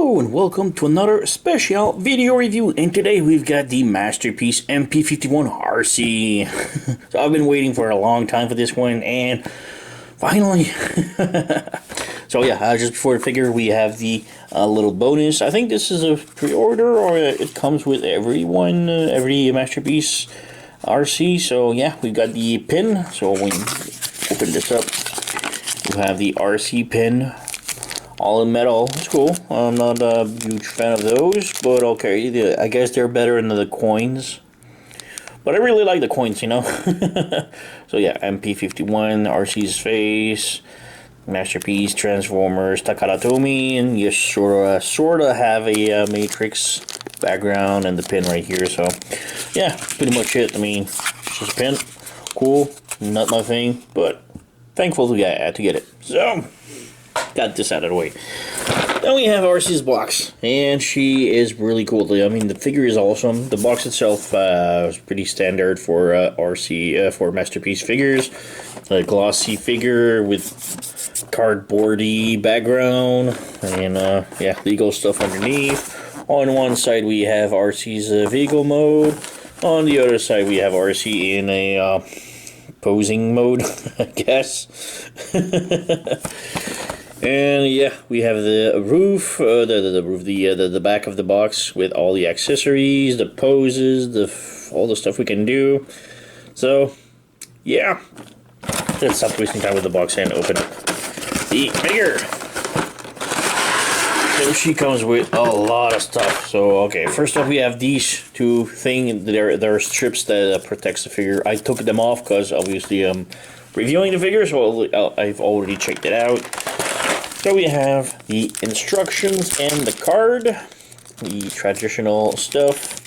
Hello and welcome to another special video review, and today we've got the masterpiece MP-51 Arcee. So I've been waiting for a long time for this one, and finally. So yeah, just before the figure we have the little bonus. I think this is a pre-order, or it comes with every masterpiece Arcee. So yeah, we've got the pin. So when we open this up, we have the Arcee pin. All in metal. It's cool. I'm not a huge fan of those, but okay. I guess they're better than the coins. But I really like the coins, you know. So yeah, MP-51, Arcee's face, masterpiece, Transformers, Takaratomi, and you sort of have a Matrix background and the pin right here. So yeah, pretty much it. I mean, it's just a pin. Cool. Not my thing, but thankful to get it. So got this out of the way. Then we have Arcee's box, and she is really cool. I mean, the figure is awesome. The box itself is pretty standard for Arcee, for masterpiece figures. A glossy figure with cardboardy background, and yeah, legal stuff underneath. On one side we have Arcee's vehicle mode. On the other side we have Arcee in a posing mode, I guess. And yeah, we have the roof, the back of the box with all the accessories, the poses, all the stuff we can do. So yeah, let's stop wasting time with the box and open up the figure. So she comes with a lot of stuff. So okay, first off we have these two things. There are strips that protects the figure. I took them off because obviously I'm reviewing the figure, so I've already checked it out. So we have the instructions and the card, the traditional stuff.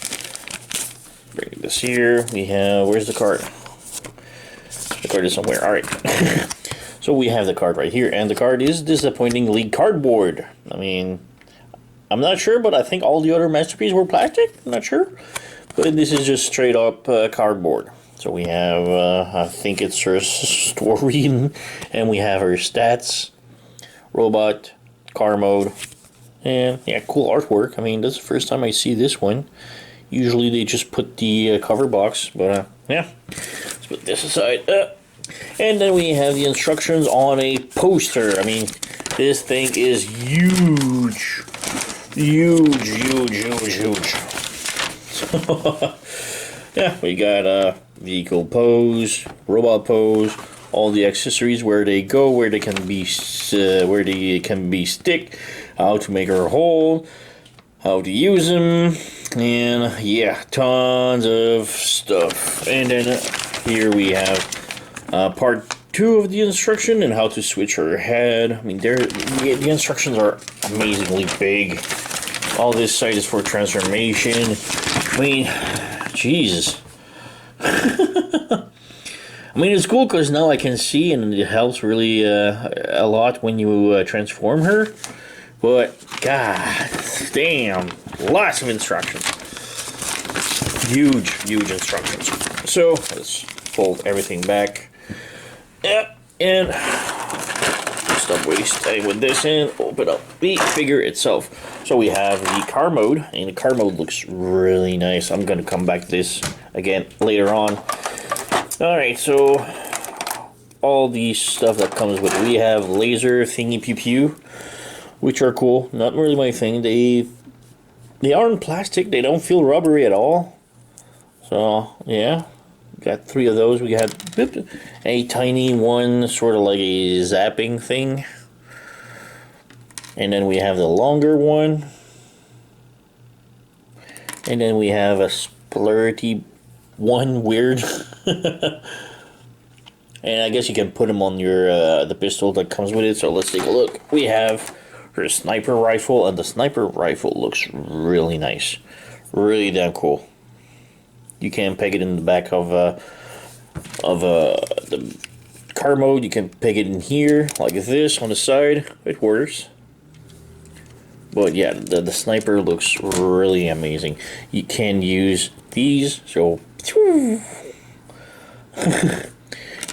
Bring this here. We have, where's the card? The card is somewhere. All right. So we have the card right here, and the card is disappointingly cardboard. I mean, I'm not sure, but I think all the other masterpieces were plastic. I'm not sure, but this is just straight up cardboard. So we have, I think it's her story, and we have her stats. Robot, car mode, and yeah, cool artwork. I mean, that's the first time I see this one. Usually they just put the cover box, but yeah, let's put this aside. And then we have the instructions on a poster. I mean, this thing is huge. Huge. So, yeah, we got vehicle pose, robot pose, all the accessories, where they go, where they can be stick, how to make her whole, how to use them, and yeah, tons of stuff. And then here we have part 2 of the instruction and how to switch her head. I mean, the instructions are amazingly big. All this side is for transformation. I mean, Jesus. I mean, it's cool because now I can see, and it helps really a lot when you transform her. But, god damn, lots of instructions. Huge instructions. So, let's fold everything back. Yep, and stop wasting with this and open up the figure itself. So we have the car mode, and the car mode looks really nice. I'm going to come back to this again later on. Alright, so all the stuff that comes with it. We have laser thingy pew pew, which are cool. Not really my thing. They aren't plastic. They don't feel rubbery at all. So yeah, got 3 of those. We got a tiny one, sort of like a zapping thing, and then we have the longer one, and then we have a splurty one, weird. And I guess you can put them on your the pistol that comes with it. So let's take a look. We have her sniper rifle, and the sniper rifle looks really nice, really damn cool. You can peg it in the back of the car mode. You can peg it in here like this on the side. It works. But yeah, the sniper looks really amazing. You can use these, so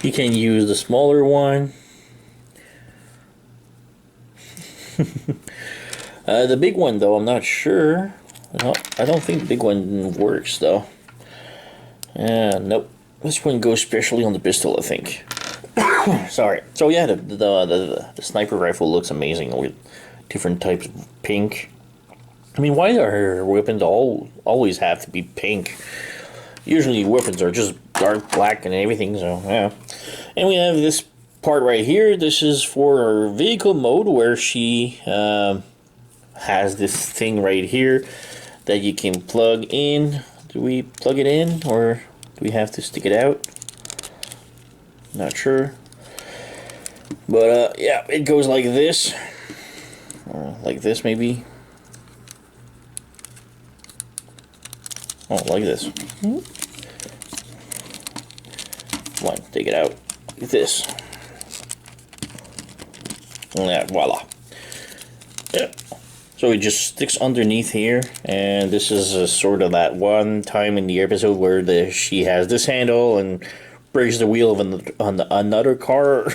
you can use the smaller one. The big one, though, I'm not sure. I don't think the big one works, though. Nope. This one goes specially on the pistol, I think. Sorry. So yeah, the sniper rifle looks amazing with different types of pink. I mean, why are her weapons always have to be pink? Usually weapons are just dark black and everything, so yeah. And we have this part right here. This is for her vehicle mode, where she has this thing right here that you can plug in. Do we plug it in, or do we have to stick it out? Not sure. But yeah, it goes like this. Or like this, maybe. Oh, like this. Come on, take it out. Like this. Yeah, voila. Yeah. So it just sticks underneath here, and this is sort of that one time in the episode where she has this handle and breaks the wheel of another car.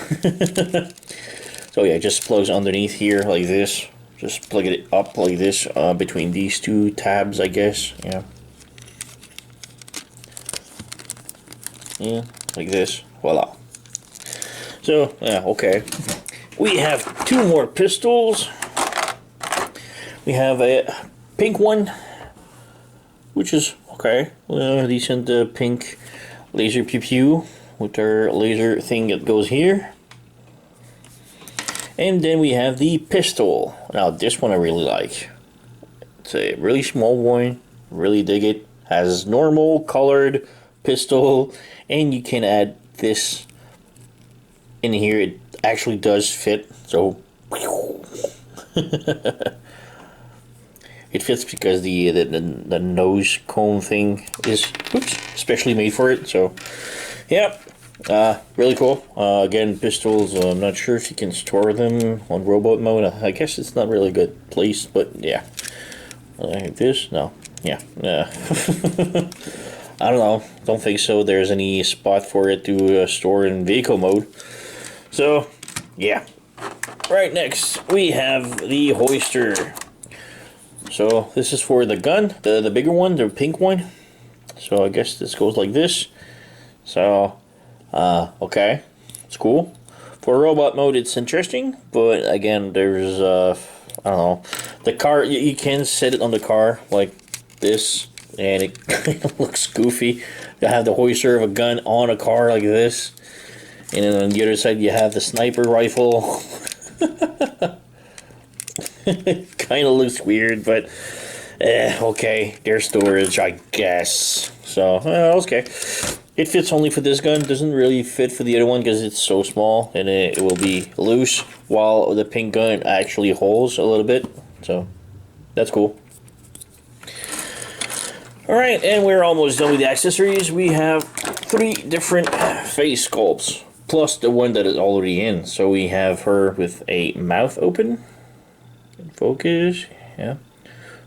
So yeah, it just plugs underneath here like this. Just plug it up like this between these two tabs, I guess. Yeah. Yeah, like this. Voila. So, yeah, okay. We have two more pistols. We have a pink one, which is, okay, decent pink laser pew-pew with our laser thing that goes here. And then we have the pistol. Now, this one I really like. It's a really small one. Really dig it. Has normal colored pistol, and you can add this in here. It actually does fit, so it fits because the nose cone thing is especially made for it. So yeah, really cool. Again, pistols, I'm not sure if you can store them on robot mode. I guess it's not really good place, but yeah. Like this? No. Yeah. I don't know. Don't think so. There's any spot for it to store in vehicle mode. So, yeah. Right next, we have the hoister. So, this is for the gun, the bigger one, the pink one. So, I guess this goes like this. So, okay. It's cool. For robot mode, it's interesting. But, again, there's, I don't know. The car, you can set it on the car like this. And it kind of looks goofy. You have the hoister of a gun on a car like this. And then on the other side you have the sniper rifle. It kind of looks weird, but okay. There's storage, I guess. So, okay. It fits only for this gun. Doesn't really fit for the other one because it's so small. And it will be loose. While the pink gun actually holds a little bit. So, that's cool. Alright, and we're almost done with the accessories. We have 3 different face sculpts, plus the one that is already in. So we have her with a mouth open. Focus, yeah.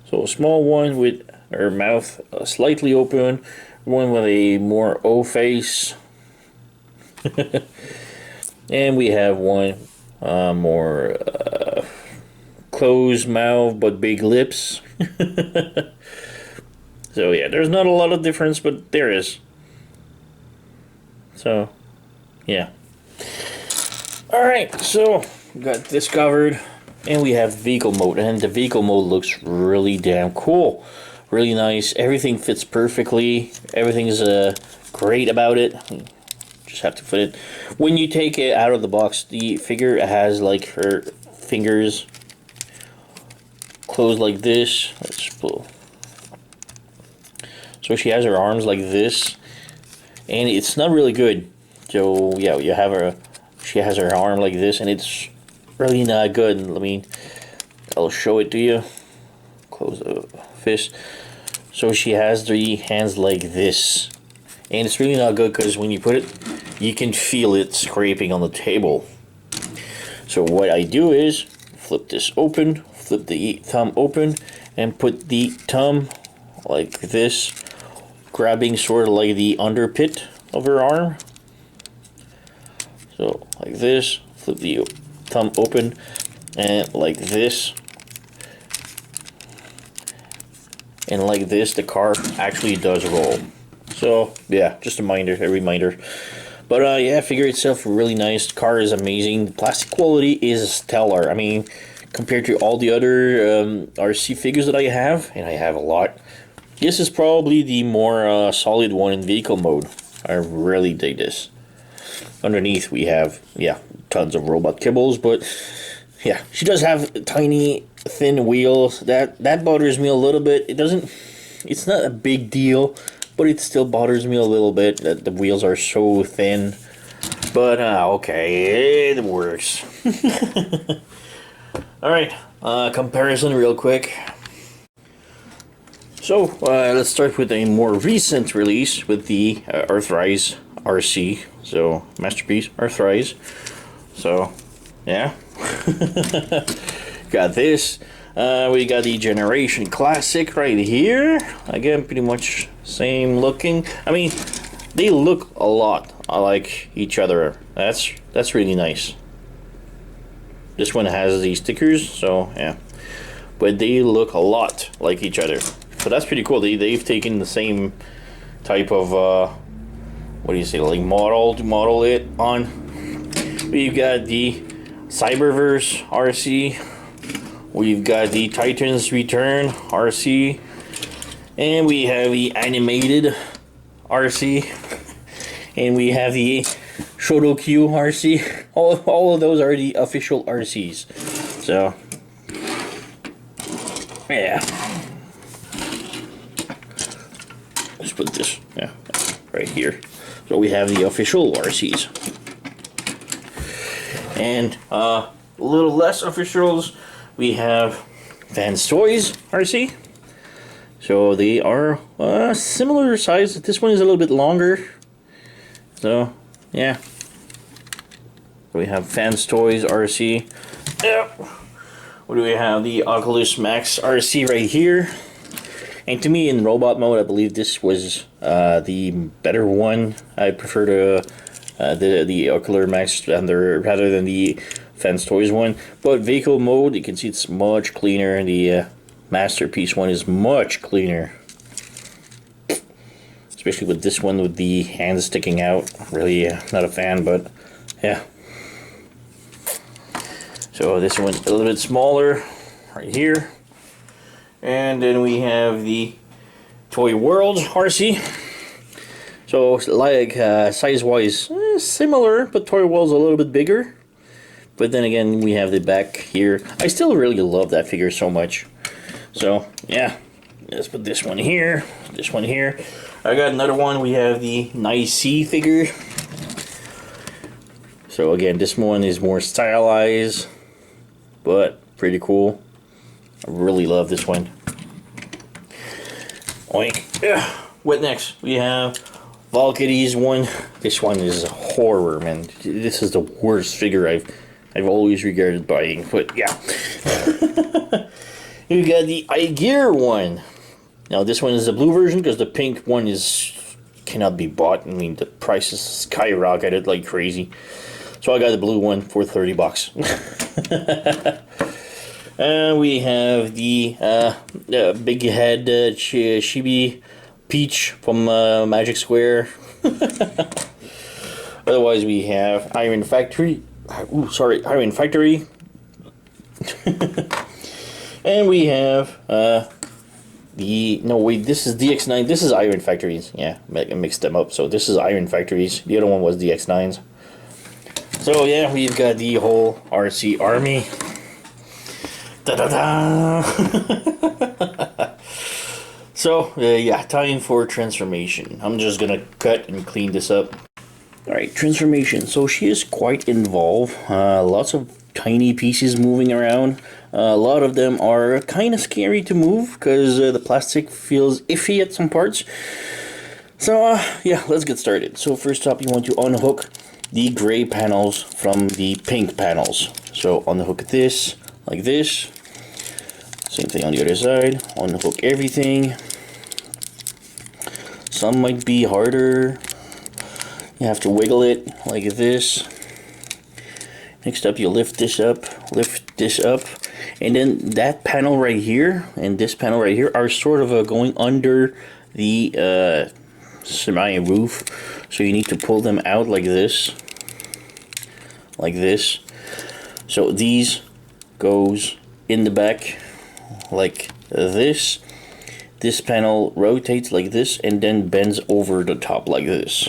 So a small one with her mouth slightly open, one with a more O face. And we have one more closed mouth but big lips. So yeah, there's not a lot of difference, but there is. So, yeah. Alright, so we got this covered, and we have vehicle mode, and the vehicle mode looks really damn cool. Really nice. Everything fits perfectly. Everything is great about it. Just have to fit it. When you take it out of the box, the figure has like her fingers closed like this. Let's pull. So she has her arms like this, and it's not really good. So yeah, you have her. She has her arm like this, and it's really not good. I'll show it to you. Close the fist. So she has the hands like this, and it's really not good because when you put it, you can feel it scraping on the table. So what I do is flip this open, flip the thumb open, and put the thumb like this, grabbing sort of like the underpit of her arm. So like this, flip the thumb open, and like this, and like this, the car actually does roll. So yeah, just a reminder. But yeah, figure itself really nice. The car is amazing. The plastic quality is stellar. I mean, compared to all the other RC figures that I have, and I have a lot, this is probably the more solid one in vehicle mode. I really dig this. Underneath we have, yeah, tons of robot kibbles, but yeah, she does have tiny, thin wheels. That bothers me a little bit. It's not a big deal, but it still bothers me a little bit that the wheels are so thin. But okay, it works. Alright, comparison real quick. So, let's start with a more recent release with the Arcee Arcee. So, Masterpiece Arcee. So, yeah. Got this. We got the Generation Classic right here. Again, pretty much same looking. I mean, they look a lot like each other. That's really nice. This one has these stickers, so yeah. But they look a lot like each other. So that's pretty cool. They've taken the same type of what do you say, like model to model it on. We've got the Cyberverse Arcee. We've got the Titans Return Arcee. And we have the animated Arcee. And we have the Shotokyu Arcee. All of those are the official Arcees. So yeah. Let's put this right here. So we have the official Arcees. And a little less officials, we have Fans Toys Arcee. So they are similar size. This one is a little bit longer. So yeah. We have Fans Toys Arcee. Yeah. What do we have? The Oculus Max Arcee right here. And to me, in robot mode, I believe this was the better one. I prefer the Oculus Max rather than the Fans Toys one. But vehicle mode, you can see it's much cleaner. The Masterpiece one is much cleaner. Especially with this one with the hands sticking out. Really not a fan, but yeah. So this one's a little bit smaller right here. And then we have the Toy World Arcee. So like size-wise similar, but Toy World's a little bit bigger. But then again, we have the back here. I still really love that figure so much. So yeah, let's put this one here, this one here. I got another one. We have the Arcee figure. So again, this one is more stylized, but pretty cool. I really love this one. Oink. Yeah. What next? We have Valkyrie's one. This one is a horror, man. This is the worst figure I've always regarded buying. But yeah. You got the iGear one. Now this one is the blue version because the pink one cannot be bought. I mean, the prices skyrocketed like crazy. So I got the blue one for $30. And we have the big head chibi Peach from Magic Square. Otherwise, we have Iron Factory. Iron Factory. And we have this is DX9. This is Iron Factories. Yeah, I mixed them up. So this is Iron Factories. The other one was DX9s. So yeah, we've got the whole RC army. Da-da-da! So, yeah, time for transformation. I'm just gonna cut and clean this up. Alright, transformation. So she is quite involved. Lots of tiny pieces moving around. A lot of them are kind of scary to move because the plastic feels iffy at some parts. So, yeah, let's get started. So first up, you want to unhook the gray panels from the pink panels. So unhook this, like this. Same thing on the other side. Unhook everything. Some might be harder. You have to wiggle it like this. Next up, you lift this up, And then that panel right here and this panel right here are sort of going under the semi roof, so you need to pull them out like this, so these goes in the back like this. This panel rotates like this and then bends over the top like this.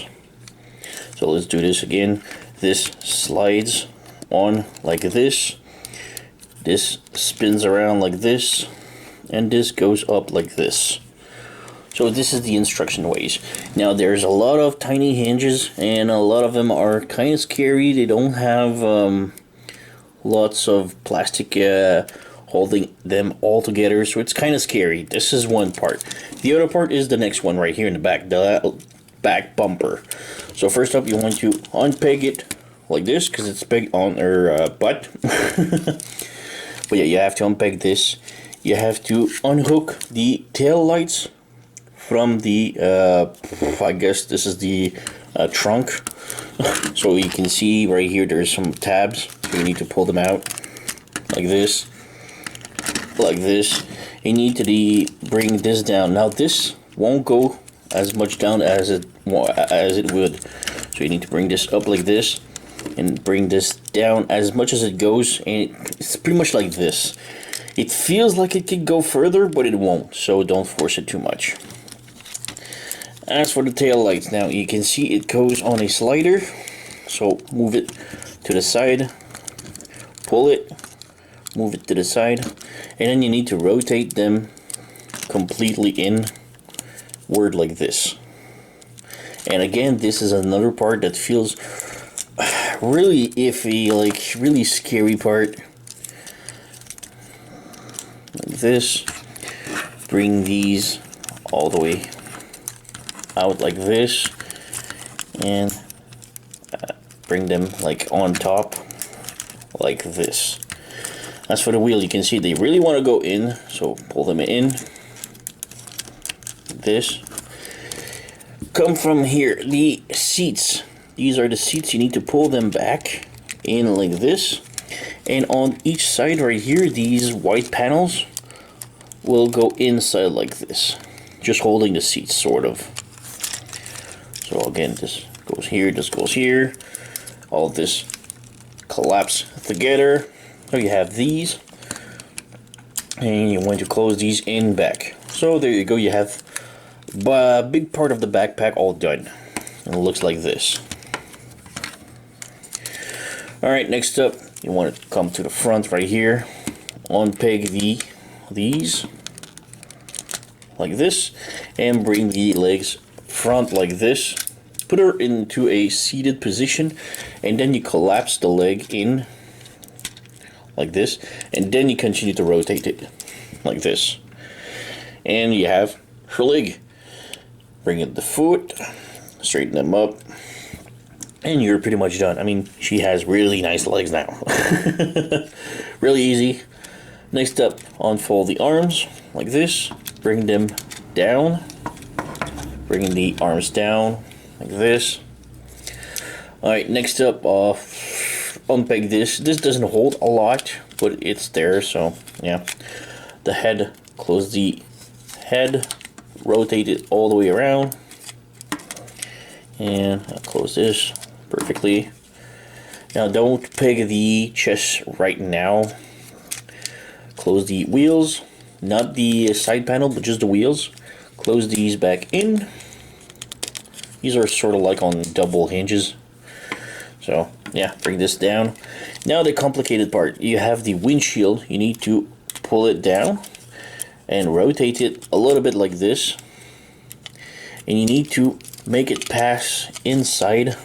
So let's do this again. This slides on like this, this spins around like this, and this goes up like this. So this is the instruction ways. Now there's a lot of tiny hinges, and a lot of them are kind of scary. They don't have lots of plastic holding them all together, so it's kind of scary. This is one part. The other part is the next one right here in the back, the back bumper. So first up, you want to unpeg it like this because it's pegged on her butt. But yeah, you have to unpeg this. You have to unhook the tail lights from the I guess this is the trunk. So you can see right here there's some tabs, so you need to pull them out like this, You need to bring this down. Now this won't go as much down as it would, so you need to bring this up like this and bring this down as much as it goes, and it's pretty much like this. It feels like it could go further, but it won't, so don't force it too much. As for the tail lights, now you can see it goes on a slider, so move it to the side, pull it, move it to the side, and then you need to rotate them completely inward like this. And again, this is another part that feels really iffy, like really scary part. Like this. Bring these all the way out like this, and bring them like on top like this. As for the wheel, you can see they really want to go in, so pull them in. This. Come from here, the seats. These are the seats, you need to pull them back in like this. And on each side right here, these white panels will go inside like this. Just holding the seats, sort of. So again, this goes here, this goes here. All of this collapse together. So you have these, and you want to close these in back. So there you go, you have a big part of the backpack all done. And it looks like this. Alright, next up, you want to come to the front right here. Unpeg these like this, and bring the legs front like this. Put her into a seated position, and then you collapse the leg in like this, and then you continue to rotate it like this, and you have her leg. Bring in the foot, straighten them up, and you're pretty much done. I mean, she has really nice legs now. Really easy. Next up, unfold the arms like this, bring them down, bringing the arms down like this. Alright, next up, unpeg this. This doesn't hold a lot, but it's there, so yeah. The head, close the head, rotate it all the way around, and I'll close this perfectly. Now don't peg the chest right now. Close the wheels, not the side panel, but just the wheels. Close these back in. These are sort of like on double hinges. So yeah, bring this down. Now the complicated part, you have the windshield. You need to pull it down and rotate it a little bit like this, and you need to make it pass inside.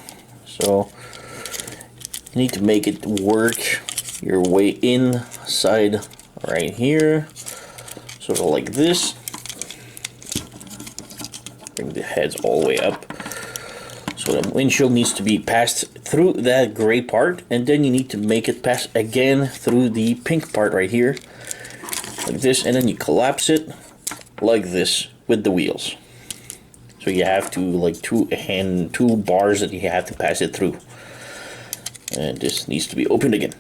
So you need to make it work your way inside right here, sort of like this. Bring the heads all the way up. So the windshield needs to be passed through that gray part, and then you need to make it pass again through the pink part right here, like this, and then you collapse it like this with the wheels. So you have to, like, two bars that you have to pass it through. And this needs to be opened again.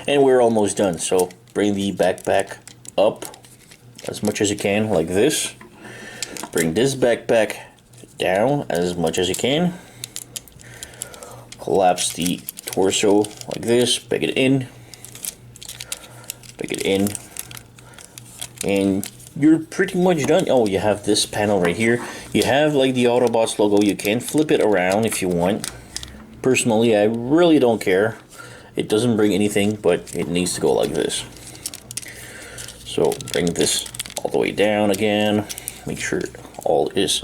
And we're almost done. So bring the backpack up as much as you can, like this. Bring this backpack down as much as you can. Collapse the torso like this. Peg it in. Peg it in. And you're pretty much done. Oh, you have this panel right here. You have like the Autobots logo. You can flip it around if you want. Personally, I really don't care. It doesn't bring anything, but it needs to go like this. So bring this all the way down again. Make sure all is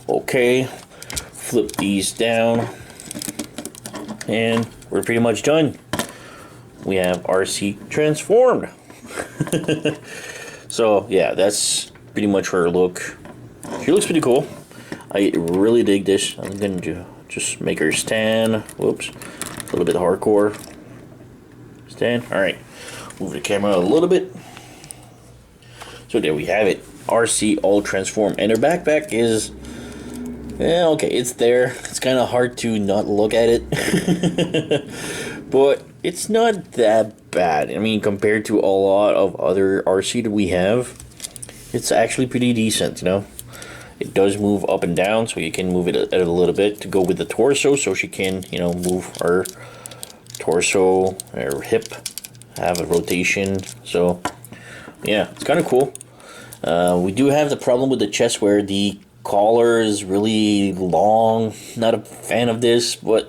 okay. Flip these down. And we're pretty much done. We have Arcee transformed. So yeah, that's pretty much her look. She looks pretty cool. I really dig this. I'm gonna just make her stand. Whoops, a little bit hardcore. Stand. All right, move the camera a little bit. So there we have it. Arcee all transformed, and her backpack is, yeah, okay, it's there. It's kind of hard to not look at it, but it's not that bad. I mean, compared to a lot of other Arcee that we have, it's actually pretty decent, you know. It does move up and down, so you can move it a little bit to go with the torso, so she can, you know, move her torso, her hip, have a rotation. So yeah, it's kind of cool. We do have the problem with the chest where the collar is really long. Not a fan of this, but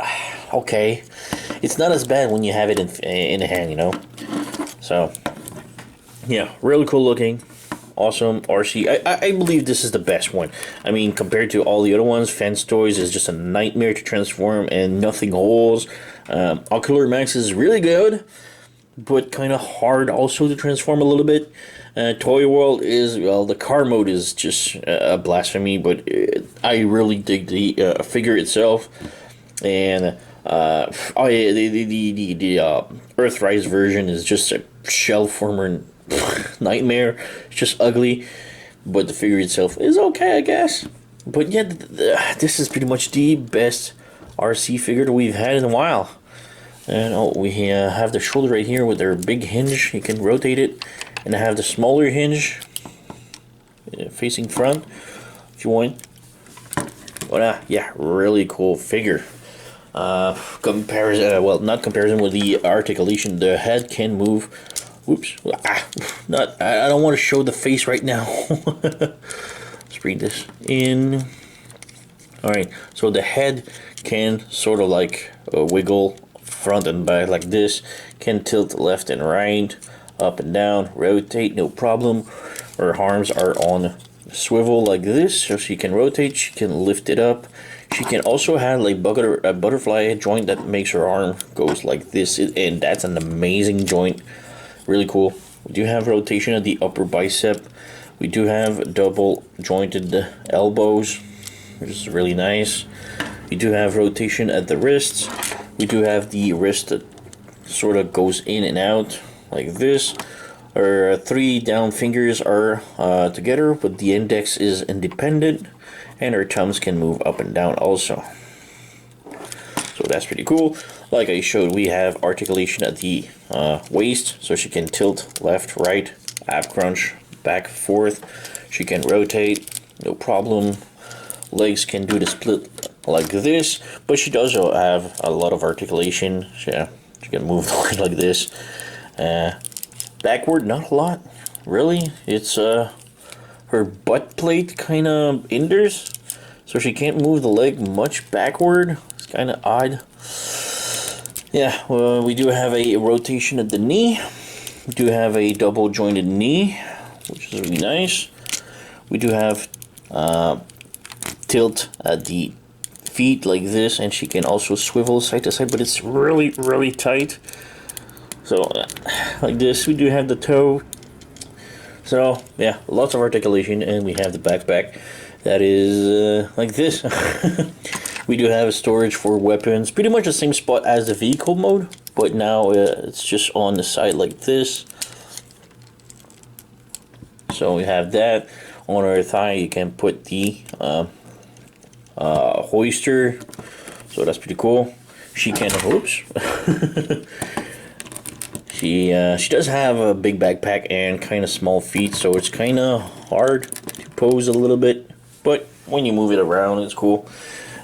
okay, it's not as bad when you have it in the hand, you know. So yeah, really cool looking. Awesome Arcee. I believe this is the best one. I mean, compared to all the other ones, Fence Toys is just a nightmare to transform and nothing holds. Ocular Max is really good, but kind of hard also to transform a little bit. Toy World is, well, the car mode is just a blasphemy, but I really dig the figure itself. And oh yeah, the Earthrise version is just a shell former nightmare. It's just ugly, but the figure itself is okay, I guess. But yeah, this is pretty much the best Arcee figure that we've had in a while. And oh, we have the shoulder right here with their big hinge. You can rotate it, and I have the smaller hinge facing front if you want. But yeah, really cool figure. Comparison, well, not comparison with the articulation. The head can move. Oops, not. I don't want to show the face right now. Let's bring this in. All right, so the head can sort of like wiggle front and back like this. Can tilt left and right, up and down, rotate, no problem. Her arms are on swivel like this, so she can rotate. She can lift it up. She can also have like a butterfly joint that makes her arm goes like this, and that's an amazing joint. Really cool. We do have rotation at the upper bicep. We do have double jointed elbows, which is really nice. We do have rotation at the wrists. We do have the wrist that sort of goes in and out like this. Our three down fingers are together, but the index is independent, and our thumbs can move up and down also. So that's pretty cool. Like I showed, we have articulation at the waist, so she can tilt left, right, ab crunch, back, forth. She can rotate, no problem. Legs can do the split like this, but she does have a lot of articulation. Yeah, she can move like this. Backward, not a lot, really. It's her butt plate kind of hinders, so she can't move the leg much backward. It's kind of odd. Yeah, well, we do have a rotation at the knee. We do have a double jointed knee, which is really nice. We do have tilt at the feet like this, and she can also swivel side to side, but it's really, really tight. So, like this, we do have the toe. So, yeah, lots of articulation, and we have the backpack that is like this. We do have a storage for weapons, pretty much the same spot as the vehicle mode, but now it's just on the side like this. So we have that. On our thigh, you can put the hoister, so that's pretty cool. she can, oops. She does have a big backpack and kind of small feet, so it's kind of hard to pose a little bit. But when you move it around, it's cool.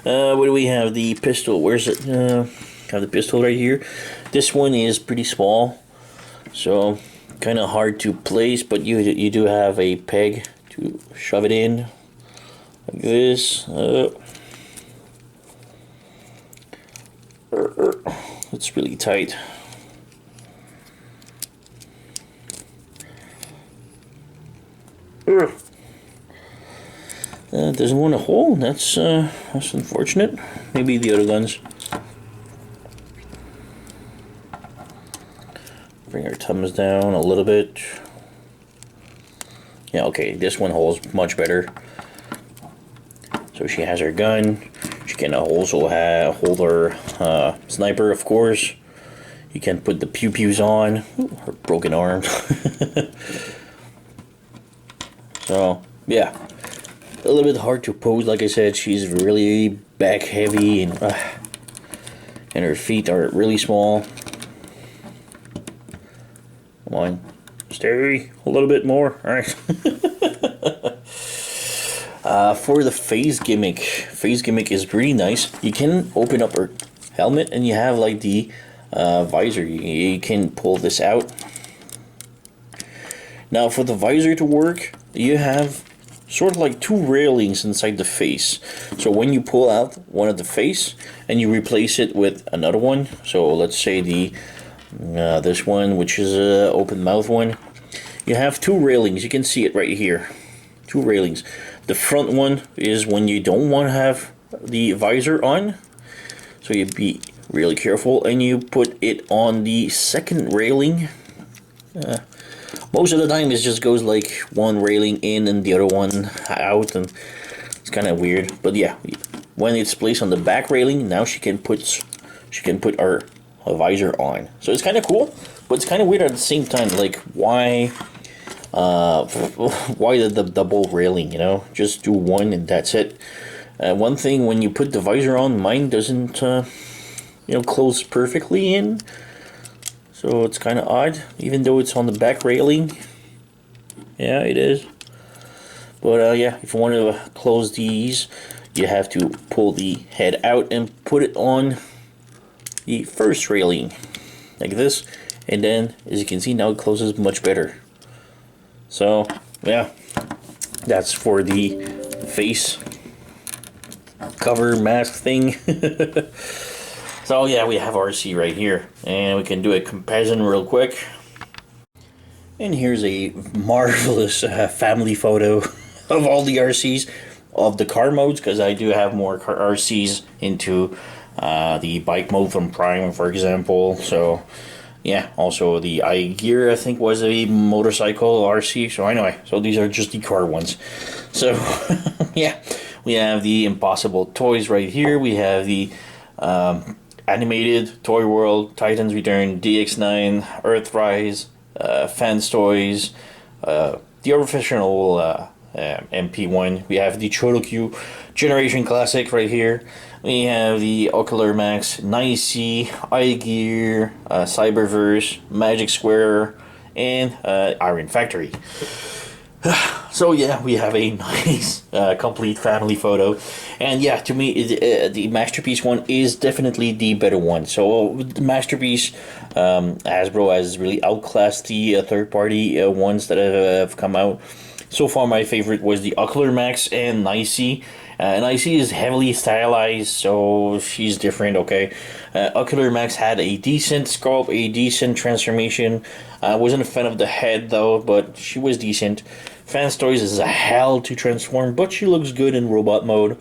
What do we have? The pistol. Where's it? Have the pistol right here. This one is pretty small, so kind of hard to place. But you do have a peg to shove it in like this. It's really tight. Doesn't want a hole. That's unfortunate. Maybe the other guns. Bring our thumbs down a little bit. Yeah, okay. This one holds much better. So she has her gun. She can also hold her sniper, of course. You can put the pew-pews on. Ooh, her broken arm. So, yeah. A little bit hard to pose, like I said. She's really back heavy, and her feet are really small. Come on. Stay a little bit more. Alright. For the face gimmick is pretty nice. You can open up her helmet, and you have like the visor. You can pull this out. Now, for the visor to work, you have sort of like two railings inside the face. So when you pull out one of the face and you replace it with another one, so let's say the this one, which is a open mouth one, you have two railings. You can see it right here. Two railings. The front one is when you don't want to have the visor on, so you be really careful, and you put it on the second railing. Most of the time it just goes like one railing in and the other one out, and it's kind of weird. But yeah, when it's placed on the back railing, now she can put her visor on. So it's kind of cool, but it's kind of weird at the same time. Like, why the double railing? You know, just do one and that's it. One thing, when you put the visor on, mine doesn't close perfectly in. So it's kind of odd, even though it's on the back railing. Yeah, it is. But yeah, if you want to close these, you have to pull the head out and put it on the first railing, like this. And then, as you can see, now it closes much better. So, yeah, that's for the face cover mask thing. So yeah, we have Arcee right here, and we can do a comparison real quick. And here's a marvelous family photo of all the Arcees of the car modes, because I do have more Arcees into the bike mode from Prime, for example. So yeah, also the I-Gear, I think, was a motorcycle Arcee. So anyway, so these are just the car ones. So yeah, we have the Impossible Toys right here. We have the Animated, Toy World, Titans Return, DX9, Earthrise, Fans Toys, the official MP1. We have the Chorokyu Generation Classic right here. We have the Ocular Max, Nicey, I-Gear, Cyberverse, Magic Square, and Iron Factory. So yeah, we have a nice complete family photo, and yeah, to me the Masterpiece one is definitely the better one. So the Masterpiece, Hasbro has really outclassed the third-party ones that have come out. So far, my favorite was the Ocular Max and Nicey. Nicey is heavily stylized, so she's different, okay? Ocular Max had a decent sculpt, a decent transformation. I wasn't a fan of the head, though, but she was decent. Fans Toys is a hell to transform, but she looks good in robot mode.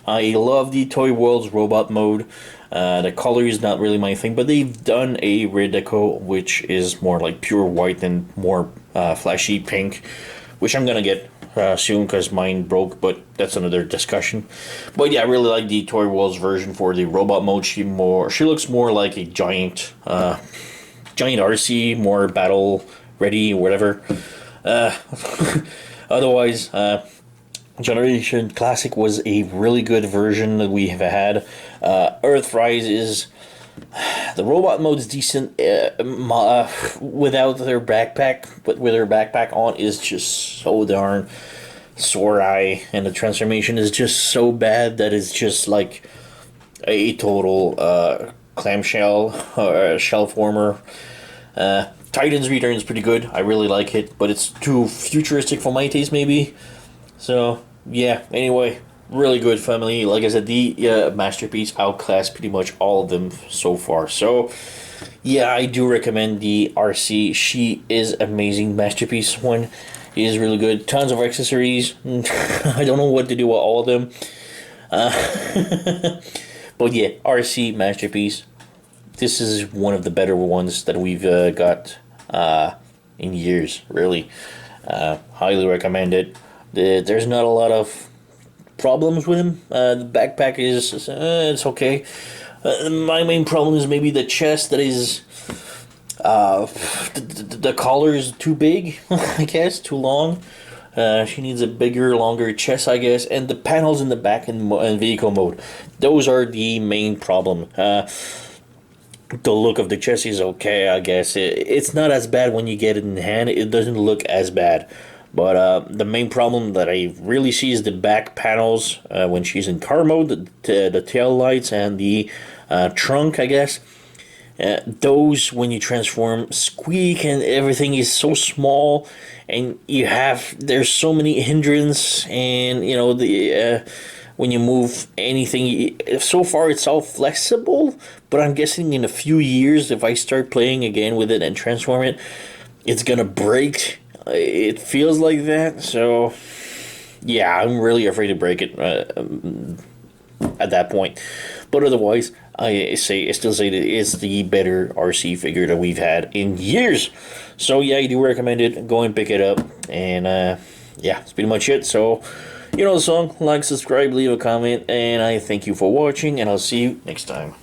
I love the Toy World's robot mode. The color is not really my thing, but they've done a red deco, which is more like pure white and more flashy pink, which I'm gonna get soon because mine broke, but that's another discussion. But yeah, I really like the Toy World's version for the robot mode. She looks more like a giant Arcee, more battle ready, whatever. Otherwise, Generation Classic was a really good version that we have had. Earthrise is The robot mode is decent without their backpack, but with their backpack on is just so darn sore eye, and the transformation is just so bad that it's just like a total clamshell or shell former. Titan's Return is pretty good. I really like it, but it's too futuristic for my taste, maybe. So yeah. Anyway, really good family. Like I said, the masterpiece outclassed pretty much all of them so far. So yeah, I do recommend the Arcee. She is amazing. Masterpiece one is really good. Tons of accessories. I don't know what to do with all of them. But yeah, Arcee masterpiece. This is one of the better ones that we've got in years. Really, highly recommend it. There's not a lot of problems with him. The backpack is it's okay. My main problem is maybe the chest. That is, the collar is too big. I guess too long. She needs a bigger, longer chest, I guess, and the panels in the back in vehicle mode. Those are the main problem. The look of the chest is okay, I guess. It's not as bad when you get it in hand. It doesn't look as bad. But the main problem that I really see is the back panels when she's in car mode, the tail lights and the trunk, I guess. Those, when you transform, squeak, and everything is so small, and there's so many hindrance, and you know when you move anything. So far it's all flexible, but I'm guessing in a few years, if I start playing again with it and transform it, it's gonna break. It feels like that. So yeah, I'm really afraid to break it at that point. But otherwise, I still say that it's the better Arcee figure that we've had in years. So yeah, I do recommend it. Go and pick it up. And yeah, that's pretty much it. So you know the song. Like, subscribe, leave a comment, and I thank you for watching, and I'll see you next time.